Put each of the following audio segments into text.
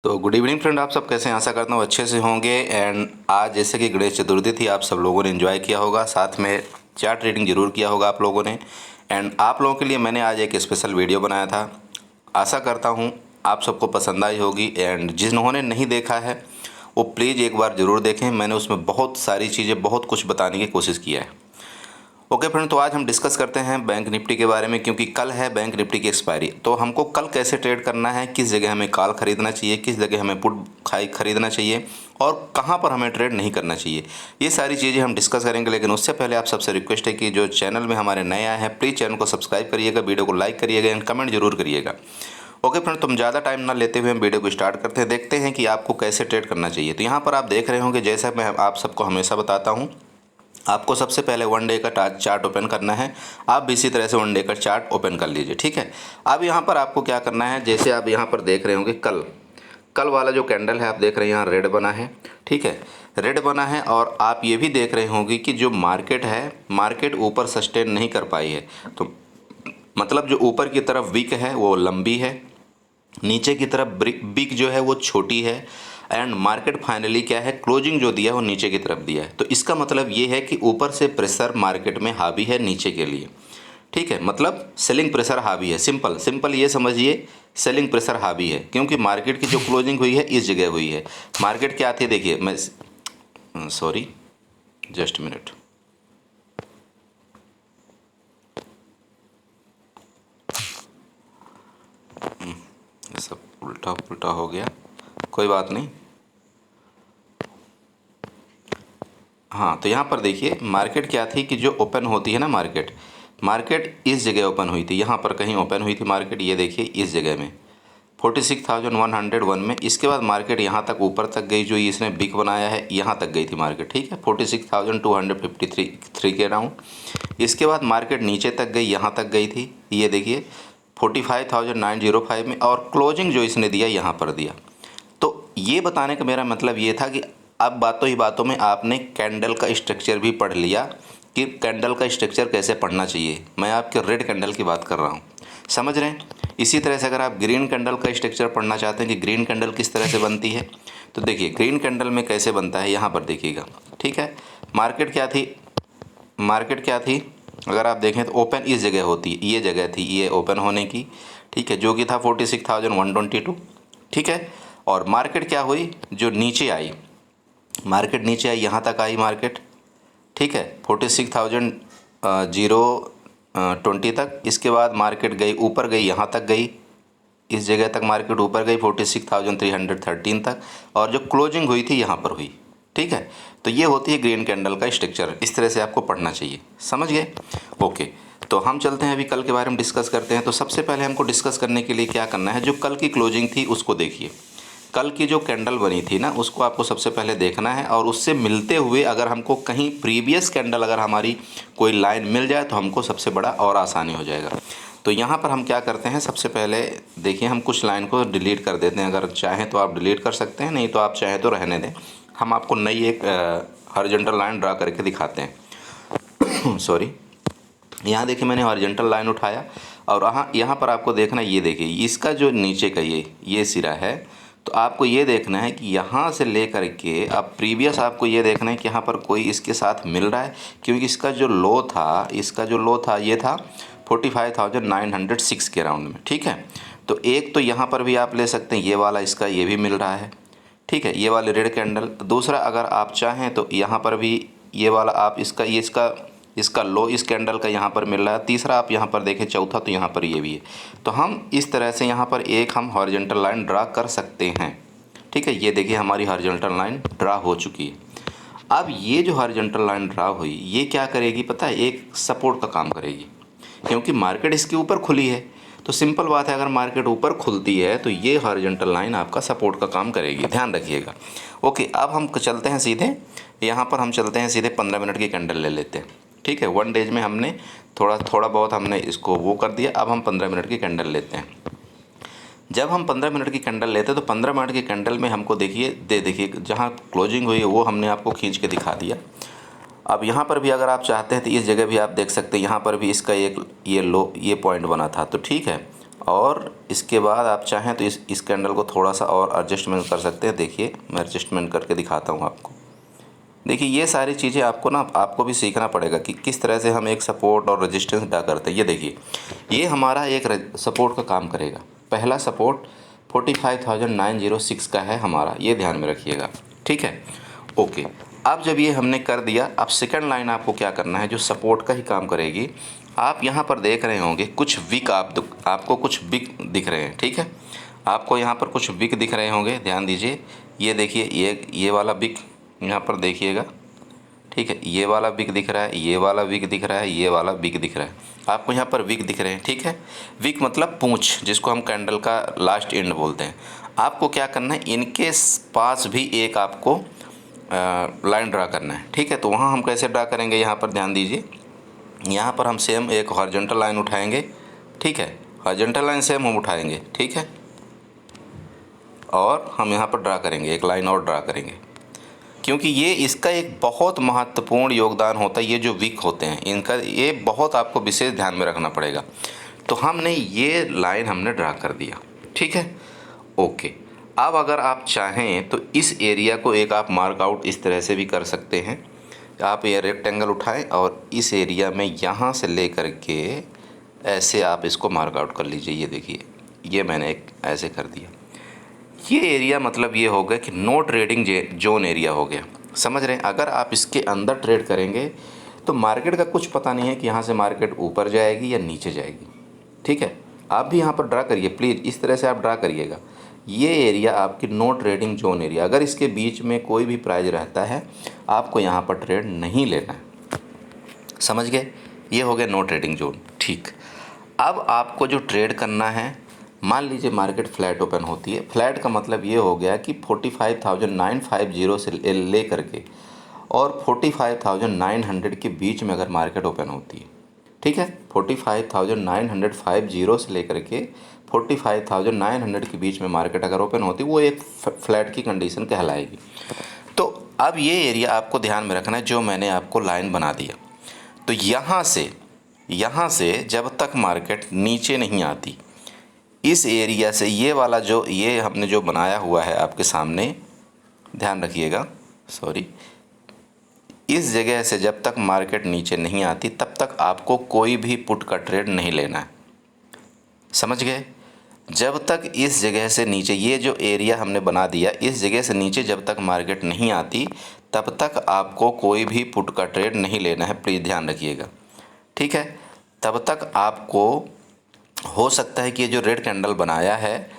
तो good evening friend, आप सब कैसे हैं? आशा करता हूँ अच्छे से होंगे। एंड आज जैसे कि गणेश चतुर्थी थी, आप सब लोगों ने एंजॉय किया होगा, साथ में चार्ट रीडिंग जरूर किया होगा आप लोगों ने। एंड आप लोगों के लिए मैंने आज एक स्पेशल वीडियो बनाया था। आशा करता हूँ आप सबको पसंद आई होगी। एंड जिन्होंने नहीं देखा है वो प्लीज़ एक बार ज़रूर देखें। मैंने उसमें बहुत सारी चीज़ें, बहुत कुछ बताने की कोशिश किया है। ओके फ्रेंड, तो आज हम डिस्कस करते हैं बैंक निफ्टी के बारे में, क्योंकि कल है बैंक निफ्टी की एक्सपायरी। तो हमको कल कैसे ट्रेड करना है, किस जगह हमें कॉल खरीदना चाहिए, किस जगह हमें पुट खरीदना चाहिए और कहां पर हमें ट्रेड नहीं करना चाहिए, ये सारी चीज़ें हम डिस्कस करेंगे। लेकिन उससे पहले आप सबसे रिक्वेस्ट है कि जो चैनल में हमारे नए आए हैं, प्लीज़ चैनल को सब्सक्राइब करिएगा, वीडियो को लाइक करिएगा एंड कमेंट जरूर करिएगा। ओके फ्रेंड, तुम ज़्यादा टाइम ना लेते हुए हम वीडियो को स्टार्ट करते हैं, देखते हैं कि आपको कैसे ट्रेड करना चाहिए। तो यहाँ पर आप देख रहे होंगे, जैसा मैं आप सबको हमेशा बताता हूँ, आपको सबसे पहले वन डे का चार्ट ओपन करना है। आप भी इसी तरह से वन डे का चार्ट ओपन कर लीजिए, ठीक है। अब यहाँ पर आपको क्या करना है, जैसे आप यहाँ पर देख रहे होंगे, कल कल वाला जो कैंडल है आप देख रहे हैं यहाँ रेड बना है, ठीक है, रेड बना है। और आप ये भी देख रहे होंगे कि जो मार्केट है, मार्केट ऊपर सस्टेन नहीं कर पाई है। तो मतलब जो ऊपर की तरफ वीक है वो लंबी है, नीचे की तरफ बिग जो है वो छोटी है। एंड मार्केट फाइनली क्या है, क्लोजिंग जो दिया है वो नीचे की तरफ दिया है। तो इसका मतलब ये है कि ऊपर से प्रेशर मार्केट में हावी है नीचे के लिए, ठीक है। मतलब सेलिंग प्रेशर हावी है, सिंपल सिंपल ये समझिए, सेलिंग प्रेशर हावी है, क्योंकि मार्केट की जो क्लोजिंग हुई है इस जगह हुई है। मार्केट क्या थी, देखिए, मैं सॉरी, जस्ट मिनट, सब उल्टा पुल्टा हो गया, कोई बात नहीं। हाँ, तो यहाँ पर देखिए मार्केट क्या थी कि जो ओपन होती है ना, मार्केट मार्केट इस जगह ओपन हुई थी, यहाँ पर कहीं ओपन हुई थी मार्केट, ये देखिए इस जगह में 46,101 में। इसके बाद मार्केट यहाँ तक ऊपर तक गई, जो इसने बिग बनाया है यहाँ तक गई थी मार्केट, ठीक है, 46,253 के अराउंड। इसके बाद मार्केट नीचे तक गई, यहाँ तक गई थी, ये देखिए 45,905 में। और क्लोजिंग जो इसने दिया यहाँ पर दिया। तो ये बताने का मेरा मतलब ये था कि अब बातों ही बातों में आपने कैंडल का स्ट्रक्चर भी पढ़ लिया कि कैंडल का स्ट्रक्चर कैसे पढ़ना चाहिए। मैं आपके रेड कैंडल की बात कर रहा हूँ, समझ रहे हैं। इसी तरह से अगर आप ग्रीन कैंडल का स्ट्रक्चर पढ़ना चाहते हैं कि ग्रीन कैंडल किस तरह से बनती है, तो देखिए ग्रीन कैंडल में कैसे बनता है, यहाँ पर देखिएगा, ठीक है। मार्केट क्या थी, मार्केट क्या थी, अगर आप देखें तो ओपन इस जगह होती है, ये जगह थी ये ओपन होने की, ठीक है, जो कि था 46,122, ठीक है। और मार्केट क्या हुई, जो नीचे आई, मार्केट नीचे आई, यहाँ तक आई मार्केट, ठीक है, 46,020 तक। इसके बाद मार्केट गई ऊपर, गई यहाँ तक गई, इस जगह तक मार्केट ऊपर गई 46,313 तक। और जो क्लोजिंग हुई थी यहाँ पर हुई, ठीक है। तो ये होती है ग्रीन कैंडल का स्ट्रक्चर, इस तरह से आपको पढ़ना चाहिए, समझ गए। ओके, तो हम चलते हैं अभी कल के बारे में डिस्कस करते हैं। तो सबसे पहले हमको डिस्कस करने के लिए क्या करना है, जो कल की क्लोजिंग थी उसको देखिए। कल की जो कैंडल बनी थी ना, उसको आपको सबसे पहले देखना है, और उससे मिलते हुए अगर हमको कहीं प्रीवियस कैंडल अगर हमारी कोई लाइन मिल जाए तो हमको सबसे बड़ा और आसानी हो जाएगा। तो यहाँ पर हम क्या करते हैं, सबसे पहले देखिए हम कुछ लाइन को डिलीट कर देते हैं। अगर चाहें तो आप डिलीट कर सकते हैं, नहीं तो आप चाहें तो रहने दें। हम आपको नई एक हॉरिजॉन्टल लाइन ड्रा करके दिखाते हैं। सॉरी, यहाँ देखिए मैंने हॉरिजॉन्टल लाइन उठाया, और यहाँ पर आपको देखना, ये देखिए इसका जो नीचे का ये सिरा है। तो आपको ये देखना है कि यहाँ से ले कर के अब प्रीवियस आपको ये देखना है कि यहाँ पर कोई इसके साथ मिल रहा है, क्योंकि इसका जो लो था, इसका जो लो था ये था 45,906 के राउंड में, ठीक है। तो एक तो यहाँ पर भी आप ले सकते हैं, ये वाला इसका ये भी मिल रहा है, ठीक है, ये वाले रेड कैंडल। दूसरा अगर आप चाहें तो यहाँ पर भी ये वाला आप इसका लो इस कैंडल का यहाँ पर मिल रहा है। तीसरा आप यहाँ पर देखें, चौथा तो यहाँ पर ये भी है। तो हम इस तरह से यहाँ पर एक हम हॉरिजॉन्टल लाइन ड्रा कर सकते हैं, ठीक है। ये देखिए हमारी हॉरिजॉन्टल लाइन ड्रा हो चुकी है। अब ये जो हॉरिजॉन्टल लाइन ड्रा हुई, ये क्या करेगी पता है, एक सपोर्ट का काम करेगी, क्योंकि मार्केट इसके ऊपर खुली है। तो सिंपल बात है, अगर मार्केट ऊपर खुलती है तो ये हॉरिजॉन्टल लाइन आपका सपोर्ट का काम करेगी, ध्यान रखिएगा। ओके, अब हम चलते हैं सीधे, यहाँ पर हम चलते हैं सीधे 15 मिनट की कैंडल ले लेते हैं, ठीक है। वन डेज में हमने थोड़ा बहुत हमने इसको वो कर दिया। अब हम 15 मिनट की कैंडल लेते हैं। जब हम 15 मिनट की कैंडल लेते हैं तो 15 मिनट की कैंडल में हमको देखिए जहाँ क्लोजिंग हुई है वो हमने आपको खींच के दिखा दिया। अब यहाँ पर भी अगर आप चाहते हैं तो इस जगह भी आप देख सकते हैं, यहाँ पर भी इसका एक ये लो ये पॉइंट बना था, तो ठीक है। और इसके बाद आप चाहें तो इस कैंडल को थोड़ा सा और एडजस्टमेंट कर सकते हैं। देखिए मैं एडजस्टमेंट करके दिखाता हूँ आपको। देखिए ये सारी चीज़ें आपको भी सीखना पड़ेगा कि किस तरह से हम एक सपोर्ट और रेजिस्टेंस ड्रा करते हैं। ये देखिए ये हमारा एक सपोर्ट का काम करेगा। पहला सपोर्ट 45,906 का है हमारा, ये ध्यान में रखिएगा, ठीक है। ओके, अब जब ये हमने कर दिया, अब सेकंड लाइन आपको क्या करना है जो सपोर्ट का ही काम करेगी। आप यहाँ पर देख रहे होंगे कुछ विक आपको कुछ विक दिख रहे हैं, ठीक है। आपको यहाँ पर कुछ विक दिख रहे होंगे, ध्यान दीजिए। ये देखिए ये वाला विक यहाँ पर देखिएगा, ठीक है। ये वाला विक दिख रहा है, ये वाला विक दिख रहा है, ये वाला विक दिख रहा है। आपको यहाँ पर विक दिख रहे हैं, ठीक है। विक मतलब पूंछ, जिसको हम कैंडल का लास्ट एंड बोलते हैं। आपको क्या करना है, इनके पास भी एक आपको लाइन ड्रा करना है, ठीक है। तो वहाँ हम कैसे ड्रा करेंगे, यहाँ पर ध्यान दीजिए। यहाँ पर हम सेम एक हॉरिजॉन्टल लाइन उठाएंगे, ठीक है। हॉरिजॉन्टल लाइन सेम हम उठाएंगे, ठीक है। और हम यहाँ पर ड्रा करेंगे, एक लाइन और ड्रा करेंगे, क्योंकि ये इसका एक बहुत महत्वपूर्ण योगदान होता है। ये जो विक होते हैं इनका ये बहुत आपको विशेष ध्यान में रखना पड़ेगा। तो हमने ये लाइन हमने ड्रा कर दिया, ठीक है। ओके, अब अगर आप चाहें तो इस एरिया को एक आप मार्क आउट इस तरह से भी कर सकते हैं। आप ये रेक्टेंगल उठाएं और इस एरिया में यहाँ से ले कर के ऐसे आप इसको मार्क आउट कर लीजिए। ये देखिए ये मैंने एक ऐसे कर दिया। ये एरिया मतलब ये हो गया कि नो ट्रेडिंग जोन एरिया हो गया, समझ रहे हैं। अगर आप इसके अंदर ट्रेड करेंगे तो मार्केट का कुछ पता नहीं है कि यहाँ से मार्केट ऊपर जाएगी या नीचे जाएगी, ठीक है। आप भी यहाँ पर ड्रा करिए प्लीज़, इस तरह से आप ड्रा करिएगा। ये एरिया आपकी नो ट्रेडिंग जोन एरिया, अगर इसके बीच में कोई भी प्राइस रहता है आपको यहाँ पर ट्रेड नहीं लेना है, समझ गए। ये हो गया नो ट्रेडिंग जोन, ठीक। अब आपको जो ट्रेड करना है, मान लीजिए मार्केट फ्लैट ओपन होती है। फ्लैट का मतलब ये हो गया कि 45,950 से ले करके और 45,900 के बीच में अगर मार्केट ओपन होती है, ठीक है। 45,950 से लेकर के 45,900 के बीच में मार्केट अगर ओपन होती है, वो एक फ्लैट की कंडीशन कहलाएगी। तो अब ये एरिया आपको ध्यान में रखना है, जो मैंने आपको लाइन बना दिया। तो यहाँ से जब तक मार्केट नीचे नहीं आती, इस एरिया से ये वाला जो ये हमने जो बनाया हुआ है आपके सामने, ध्यान रखिएगा, सॉरी, इस जगह से जब तक मार्केट नीचे नहीं आती तब तक आपको कोई भी पुट का ट्रेड नहीं लेना है, समझ गए। जब तक इस जगह से नीचे, ये जो एरिया हमने बना दिया, इस जगह से नीचे जब तक मार्केट नहीं आती तब तक आपको कोई भी पुट का ट्रेड नहीं लेना है, प्लीज़ ध्यान रखिएगा, ठीक है। तब तक आपको हो सकता है कि ये जो रेड कैंडल बनाया है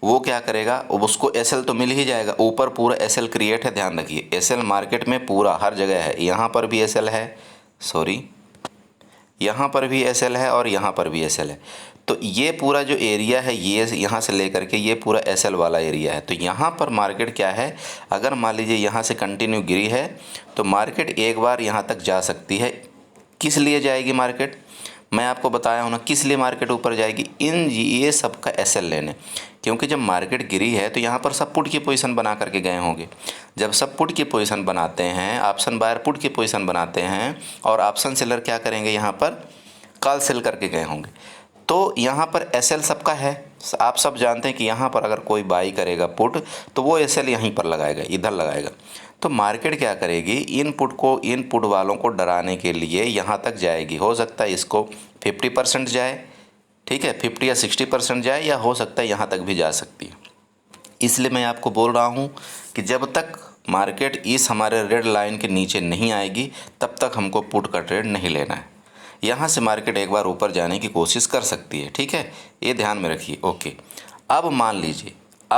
वो क्या करेगा, उसको एसएल तो मिल ही जाएगा, ऊपर पूरा एसएल क्रिएट है, ध्यान रखिए। एसएल मार्केट में पूरा हर जगह है, यहाँ पर भी एसएल है, सॉरी यहाँ पर भी एसएल है और यहाँ पर भी एसएल है। तो ये पूरा जो एरिया है ये यहाँ से लेकर के ये पूरा एसएल वाला एरिया है। तो यहाँ पर मार्केट क्या है, अगर मान लीजिए यहाँ से कंटिन्यू गिरी है तो मार्केट एक बार यहाँ तक जा सकती है। किस लिए जाएगी मार्केट, मैं आपको बताया हूँ ना किस लिए मार्केट ऊपर जाएगी, ये सब का एसएल लेने। क्योंकि जब मार्केट गिरी है तो यहाँ पर सब पुट की पोजीशन बना करके गए होंगे। जब सब पुट की पोजीशन बनाते हैं, ऑप्शन बायर पुट की पोजीशन बनाते हैं और ऑप्शन सेलर क्या करेंगे, यहाँ पर कॉल सेल करके गए होंगे। तो यहाँ पर एसएल सबका है, आप सब जानते हैं कि यहाँ पर अगर कोई बाई करेगा पुट तो वो एसएल यहीं पर लगाएगा, इधर लगाएगा। तो मार्केट क्या करेगी, इन पुट वालों को डराने के लिए यहाँ तक जाएगी। हो सकता है इसको 50% जाए, ठीक है, 50 या 60% जाए, या हो सकता है यहाँ तक भी जा सकती है। इसलिए मैं आपको बोल रहा हूँ कि जब तक मार्केट इस हमारे रेड लाइन के नीचे नहीं आएगी तब तक हमको पुट का ट्रेड नहीं लेना है। यहाँ से मार्केट एक बार ऊपर जाने की कोशिश कर सकती है, ठीक है, ये ध्यान में रखिए। ओके, अब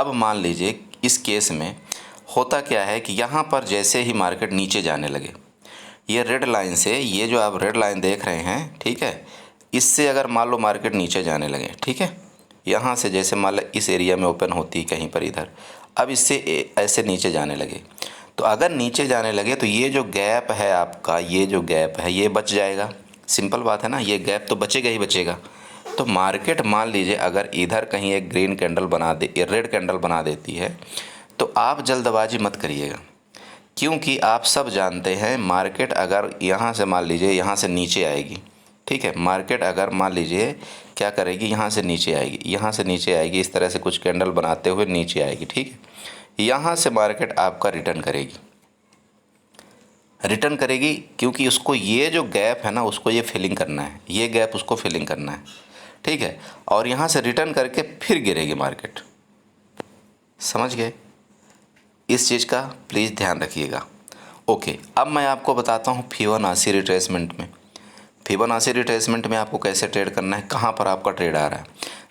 मान लीजिए इस केस में होता क्या है कि यहाँ पर जैसे ही मार्केट नीचे जाने लगे, ये रेड लाइन से, ये जो आप रेड लाइन देख रहे हैं, ठीक है, इससे अगर मान लो मार्केट नीचे जाने लगे, ठीक है, यहाँ से जैसे मान लो इस एरिया में ओपन होती कहीं पर इधर, अब इससे ऐसे नीचे जाने लगे, तो अगर नीचे जाने लगे तो ये जो गैप है आपका, ये जो गैप है ये बच जाएगा। सिंपल बात है ना, ये गैप तो बचेगा ही बचेगा। तो मार्केट मान लीजिए अगर इधर कहीं एक ग्रीन कैंडल बना दे, रेड कैंडल बना देती है, तो आप जल्दबाजी मत करिएगा, क्योंकि आप सब जानते हैं मार्केट अगर यहाँ से मान लीजिए यहाँ से नीचे आएगी, ठीक है, मार्केट अगर मान लीजिए क्या करेगी, यहाँ से नीचे आएगी, यहाँ से नीचे आएगी, इस तरह से कुछ कैंडल बनाते हुए नीचे आएगी। ठीक है, यहाँ से मार्केट आपका रिटर्न करेगी, रिटर्न करेगी, क्योंकि उसको ये जो गैप है ना उसको ये फिलिंग करना है, ये गैप उसको फिलिंग करना है। ठीक है, और यहाँ से रिटर्न करके फिर गिरेगी मार्केट। समझ गए? इस चीज़ का प्लीज़ ध्यान रखिएगा। ओके, अब मैं आपको बताता हूँ फिबोनाची रिट्रेसमेंट में। फिबोनाची रिट्रेसमेंट में आपको कैसे ट्रेड करना है, कहाँ पर आपका ट्रेड आ रहा है।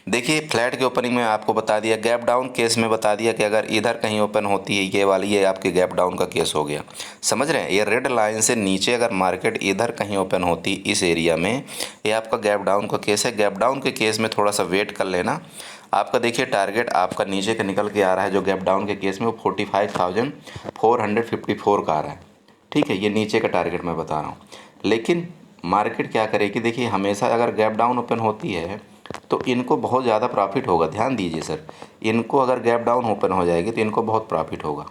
देखिए, फ्लैट के ओपनिंग में आपको बता दिया, गैप डाउन केस में बता दिया कि अगर इधर कहीं ओपन होती है ये वाली, ये आपके गैप डाउन का केस हो गया। समझ रहे हैं? ये रेड लाइन से नीचे अगर मार्केट इधर कहीं ओपन होती इस एरिया में, ये आपका गैप डाउन का केस है। गैप डाउन के केस में थोड़ा सा वेट कर लेना। आपका देखिए टारगेट आपका नीचे का निकल के आ रहा है, जो गैप डाउन के केस में वो 45,454 का आ रहा है। ठीक है, ये नीचे का टारगेट मैं बता रहा हूँ। लेकिन मार्केट क्या करेगी, देखिए हमेशा अगर गैप डाउन ओपन होती है तो इनको बहुत ज़्यादा प्रॉफिट होगा। ध्यान दीजिए सर, इनको अगर गैप डाउन ओपन हो जाएगी तो इनको बहुत प्रॉफिट होगा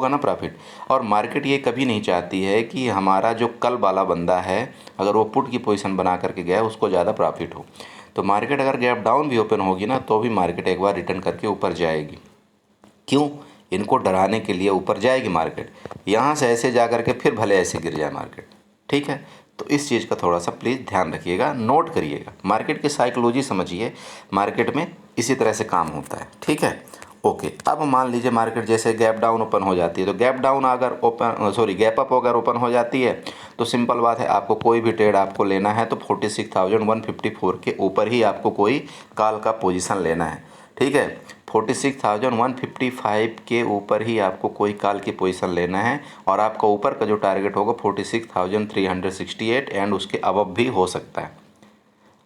ना प्रॉफिट। और मार्केट ये कभी नहीं चाहती है कि हमारा जो कल वाला बंदा है अगर वो पुट की पोजीशन बना करके गया उसको ज़्यादा प्रॉफिट हो। तो मार्केट अगर गैप डाउन भी ओपन होगी ना तो भी मार्केट एक बार रिटर्न करके ऊपर जाएगी। क्यों? इनको डराने के लिए ऊपर जाएगी मार्केट, यहाँ से ऐसे जा करके फिर भले ऐसे गिर जाए मार्केट। ठीक है, तो इस चीज़ का थोड़ा सा प्लीज़ ध्यान रखिएगा, नोट करिएगा, मार्केट की साइकोलॉजी समझिए, मार्केट में इसी तरह से काम होता है। ठीक है, ओके। अब मान लीजिए मार्केट जैसे गैप डाउन ओपन हो जाती है, तो गैप डाउन अगर गैप अप अगर ओपन हो जाती है तो सिंपल बात है, आपको कोई भी ट्रेड आपको लेना है तो 46,154 के ऊपर ही आपको कोई कॉल का पोजीशन लेना है। ठीक है, 46,155 के ऊपर ही आपको कोई कॉल की पोजीशन लेना है, और आपका ऊपर का जो टारगेट होगा 46,368 एंड उसके अबव भी हो सकता है।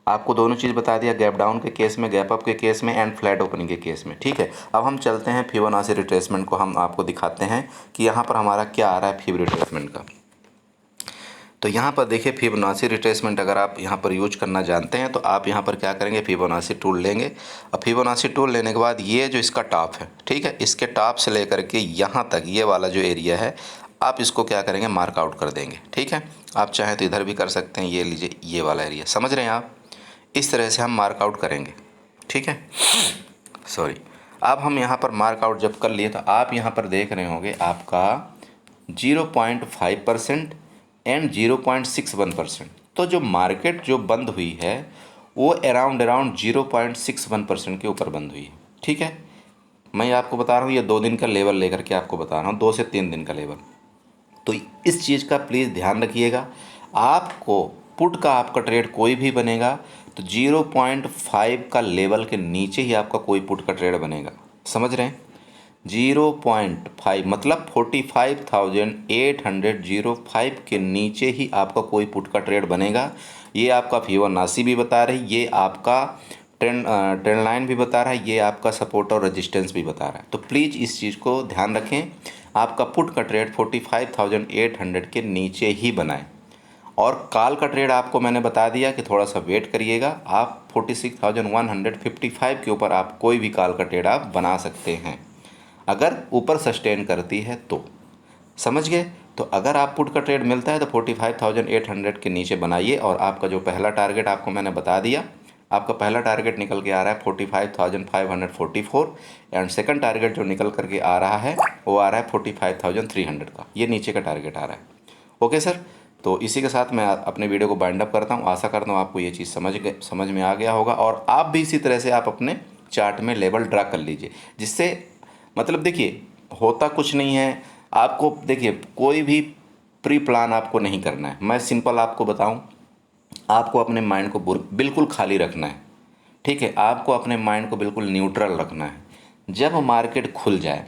आपको दोनों चीज़ बता दिया, गैप डाउन के केस में, गैप अप के केस में एंड फ्लैट ओपनिंग के केस में। ठीक है, अब हम चलते हैं फिबोनाची रिट्रेसमेंट को, हम आपको दिखाते हैं कि यहाँ पर हमारा क्या आ रहा है फिब रिट्रेसमेंट का। तो यहाँ पर देखिए फिबोनाची रिट्रेसमेंट अगर आप यहाँ पर यूज करना जानते हैं तो आप यहाँ पर क्या करेंगे, फिबोनाची टूल लेंगे। अब फिबोनाची टूल लेने के बाद ये जो इसका टॉप है, ठीक है, इसके टॉप से लेकर के यहाँ तक ये वाला जो एरिया है आप इसको क्या करेंगे, मार्क आउट कर देंगे। ठीक है, आप चाहें तो इधर भी कर सकते हैं, ये लीजिए ये वाला एरिया, समझ रहे हैं आप, इस तरह से हम मार्क आउट करेंगे। ठीक है, सॉरी। अब हम यहाँ पर मार्क आउट जब कर लिए तो आप यहाँ पर देख रहे होंगे आपका 0.5% एंड 0.61%। तो जो मार्केट जो बंद हुई है वो अराउंड 0.61% के ऊपर बंद हुई है। ठीक है, मैं आपको बता रहा हूँ ये 2 दिन का लेवल लेकर के आपको बता रहा हूँ, 2 से 3 दिन का लेवल। तो इस चीज़ का प्लीज़ ध्यान रखिएगा। आपको पुट का आपका ट्रेड कोई भी बनेगा तो 0.5 का लेवल के नीचे ही आपका कोई पुट का ट्रेड बनेगा। समझ रहे हैं? 0.5 मतलब 45,805 के नीचे ही आपका कोई पुट का ट्रेड बनेगा। ये आपका फिबोनाची भी बता रही, ये आपका ट्रेंड लाइन भी बता रहा है, ये आपका सपोर्ट और रेजिस्टेंस भी बता रहा है। तो प्लीज़ इस चीज़ को ध्यान रखें, आपका पुट का ट्रेड 45,800 के नीचे ही बनाएं। और कॉल का ट्रेड आपको मैंने बता दिया कि थोड़ा सा वेट करिएगा, आप 46,155 के ऊपर आप कोई भी कॉल का ट्रेड आप बना सकते हैं अगर ऊपर सस्टेन करती है तो। समझ गए? तो अगर आप पुट का ट्रेड मिलता है तो 45,800 के नीचे बनाइए, और आपका जो पहला टारगेट आपको मैंने बता दिया, आपका पहला टारगेट निकल के आ रहा है 45,544 एंड सेकंड टारगेट जो निकल करके आ रहा है वो आ रहा है 45,300 का, ये नीचे का टारगेट आ रहा है। ओके सर, तो इसी के साथ मैं अपने वीडियो को बाइंड अप करता हूँ। आशा करता हूँ आपको ये चीज़ समझ में आ गया होगा, और आप भी इसी तरह से आप अपने चार्ट में लेवल ड्रा कर लीजिए, जिससे मतलब देखिए होता कुछ नहीं है। आपको देखिए कोई भी प्री प्लान आपको नहीं करना है, मैं सिंपल आपको बताऊं, आपको अपने माइंड को बिल्कुल खाली रखना है। ठीक है, आपको अपने माइंड को बिल्कुल न्यूट्रल रखना है। जब मार्केट खुल जाए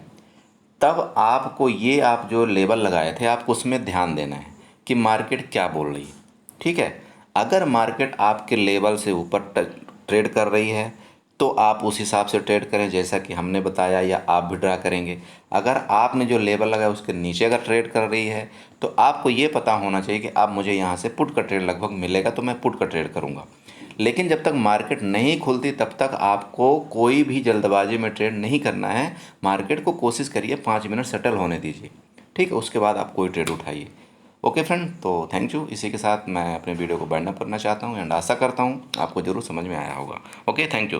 तब आपको ये आप जो लेवल लगाए थे आपको उसमें ध्यान देना है कि मार्केट क्या बोल रही है। ठीक है, अगर मार्केट आपके लेवल से ऊपर ट्रेड कर रही है तो आप उस हिसाब से ट्रेड करें जैसा कि हमने बताया, या आप भी ड्रा करेंगे। अगर आपने जो लेवल लगाया उसके नीचे अगर ट्रेड कर रही है तो आपको ये पता होना चाहिए कि अब मुझे यहाँ से पुट का ट्रेड लगभग मिलेगा तो मैं पुट का ट्रेड करूँगा। लेकिन जब तक मार्केट नहीं खुलती तब तक आपको कोई भी जल्दबाजी में ट्रेड नहीं करना है। मार्केट को कोशिश करिए 5 मिनट सेटल होने दीजिए। ठीक है, उसके बाद आप कोई ट्रेड उठाइए। ओके फ्रेंड, तो थैंक यू। इसी के साथ मैं अपने वीडियो को वाइंड अप करना चाहता हूँ एंड आशा करता हूँ आपको ज़रूर समझ में आया होगा। Okay, thank you.